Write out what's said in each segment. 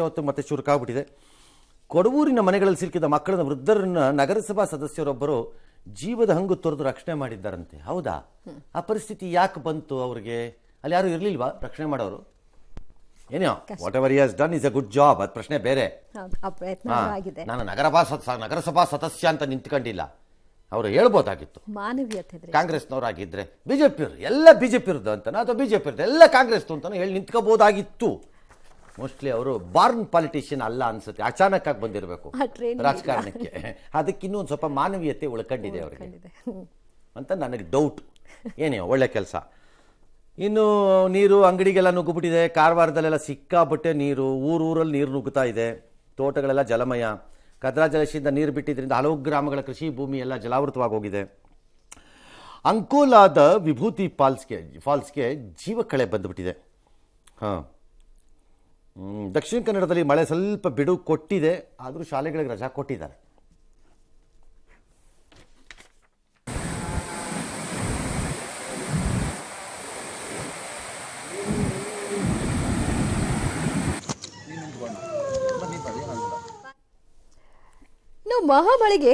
ಹೊತ್ತು ಮತ್ತೆ ಚುರುಕಾಗ್ಬಿಟ್ಟಿದೆ. ಕೊಡವೂರಿನ ಮನೆಗಳಲ್ಲಿ ಸಿಲುಕಿದ ಮಕ್ಕಳನ್ನ ವೃದ್ಧರನ್ನ ನಗರಸಭಾ ಸದಸ್ಯರೊಬ್ಬರು ಜೀವದ ಹಂಗು ತೊರೆದು ರಕ್ಷಣೆ ಮಾಡಿದ್ದಾರಂತೆ. ಹೌದಾ? ಆ ಪರಿಸ್ಥಿತಿ ಯಾಕೆ ಬಂತು ಅವ್ರಿಗೆ? ಅಲ್ಲಿ ಯಾರು ಇರ್ಲಿಲ್ವಾ ರಕ್ಷಣೆ ಮಾಡೋರು? ಏನೋ what ever he has done is a good job, ಅದು ಪ್ರಶ್ನೆ ಬೇರೆ. ನಾನು ನಗರಸಭಾ ಸದಸ್ಯ ಅಂತ ನಿಂತ್ಕೊಂಡಿಲ್ಲ, ಅವರು ಹೇಳ್ಬೋದಾಗಿತ್ತು. ಮಾನವೀಯತೆ ಕಾಂಗ್ರೆಸ್ನವರಾಗಿದ್ರೆ ಬಿಜೆಪಿಯವರು ಎಲ್ಲ ಬಿಜೆಪಿಯವ್ರದ್ದು ಅಂತಾನ ಅಥವಾ ಬಿಜೆಪಿಯವ್ರದ್ದು ಎಲ್ಲ ಕಾಂಗ್ರೆಸ್ ಅಂತಾನೆ ಹೇಳಿ ನಿಂತ್ಕೋಬಹುದಾಗಿತ್ತು. ಮೋಸ್ಟ್ಲಿ ಅವರು ಬಾರ್ನ್ ಪಾಲಿಟಿಷಿಯನ್ ಅಲ್ಲ ಅನ್ಸುತ್ತೆ, ಅಚಾನಕ್ ಆಗಿ ಬಂದಿರಬೇಕು ರಾಜಕಾರಣಕ್ಕೆ. ಅದಕ್ಕೆ ಇನ್ನೂ ಒಂದು ಸ್ವಲ್ಪ ಮಾನವೀಯತೆ ಉಳ್ಕೊಂಡಿದೆ ಅವರಿಗೆ ಅಂತ ನನಗೆ ಡೌಟ್. ಏನೇ ಒಳ್ಳೆ ಕೆಲಸ. ಇನ್ನು ನೀರು ಅಂಗಡಿಗೆಲ್ಲ ನುಗ್ಗುಬಿಟ್ಟಿದೆ. ಕಾರವಾರದಲ್ಲೆಲ್ಲ ಸಿಕ್ಕಾಪಟ್ಟೆ ನೀರು, ಊರಲ್ಲಿ ನೀರು ನುಗ್ಗುತ್ತಾ ಇದೆ. ತೋಟಗಳೆಲ್ಲ ಜಲಮಯ. ಕದ್ರಾ ಜಲಾಶಯದಿಂದ ನೀರು ಬಿಟ್ಟಿದ್ರಿಂದ ಹಲವು ಗ್ರಾಮಗಳ ಕೃಷಿ ಭೂಮಿ ಎಲ್ಲ ಜಲಾವೃತವಾಗಿ ಹೋಗಿದೆ. ಅಂಕೋಲಾದ ವಿಭೂತಿ ಫಾಲ್ಸ್ಗೆ ಜೀವಕಳೆ ಬಂದುಬಿಟ್ಟಿದೆ. ದಕ್ಷಿಣ ಕನ್ನಡದಲ್ಲಿ ಮಳೆ ಸ್ವಲ್ಪ ಬಿಡು ಕೊಟ್ಟಿದೆ, ಆದರೂ ಶಾಲೆಗಳಿಗೆ ರಜಾ ಕೊಟ್ಟಿದ್ದಾರೆ. ಮಹಾಮಳೆಗೆ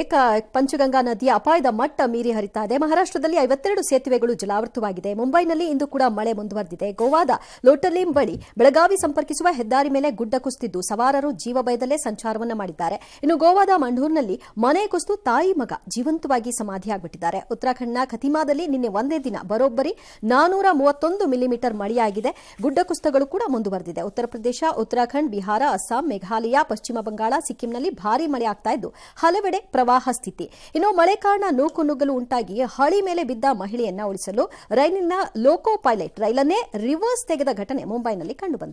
ಪಂಚಗಂಗಾ ನದಿಯ ಅಪಾಯದ ಮಟ್ಟ ಮೀರಿ ಹರಿತಾ ಇದೆ. ಮಹಾರಾಷ್ಟ್ರದಲ್ಲಿ 52 ಸೇತುವೆಗಳು ಜಲಾವೃತವಾಗಿದೆ. ಮುಂಬೈನಲ್ಲಿ ಇಂದು ಕೂಡ ಮಳೆ ಮುಂದುವರೆದಿದೆ. ಗೋವಾದ ಲೋಟಲಿಂ ಬಳಿ ಬೆಳಗಾವಿ ಸಂಪರ್ಕಿಸುವ ಹೆದ್ದಾರಿ ಮೇಲೆ ಗುಡ್ಡ ಕುಸಿದಿದ್ದು ಸವಾರರು ಜೀವ ಭಯದಲ್ಲೇ ಸಂಚಾರವನ್ನ ಮಾಡಿದ್ದಾರೆ. ಇನ್ನು ಗೋವಾದ ಮಂಡೂರ್ನಲ್ಲಿ ಮನೆ ಕುಸಿದು ತಾಯಿ ಮಗ ಜೀವಂತವಾಗಿ ಸಮಾಧಿಯಾಗಿಬಿಟ್ಟಿದ್ದಾರೆ. ಉತ್ತರಾಖಂಡ್ನ ಖತಿಮಾದಲ್ಲಿ ನಿನ್ನೆ ಒಂದೇ ದಿನ ಬರೋಬ್ಬರಿ 431 ಮಿಲಿಮೀಟರ್ ಮಳೆಯಾಗಿದೆ. ಗುಡ್ಡ ಕುಸಿತಗಳು ಕೂಡ ಮುಂದುವರೆದಿದೆ. ಉತ್ತರ ಪ್ರದೇಶ, ಉತ್ತರಾಖಂಡ್, ಬಿಹಾರ, ಅಸ್ಸಾಂ, ಮೇಘಾಲಯ, ಪಶ್ಚಿಮ ಬಂಗಾಳ, ಸಿಕ್ಕಿಂನಲ್ಲಿ ಭಾರೀ ಮಳೆ ಆಗ್ತಾ ಇದ್ದು ಹಲವೆಡೆ ಪ್ರವಾಹ ಸ್ಥಿತಿ. ಇನ್ನು ಮಳೆ ಕಾರಣ ನೂಕುನುಗ್ಗಲು ಉಂಟಾಗಿ ಹಳಿ ಮೇಲೆ ಬಿದ್ದ ಮಹಿಳೆಯನ್ನ ಉಳಿಸಲು ರೈಲಿನ ಲೋಕೋ ಪೈಲಟ್ ರೈಲನ್ನೇ ರಿವರ್ಸ್ ತೆಗೆದ ಘಟನೆ ಮುಂಬೈನಲ್ಲಿ ಕಂಡುಬಂತು.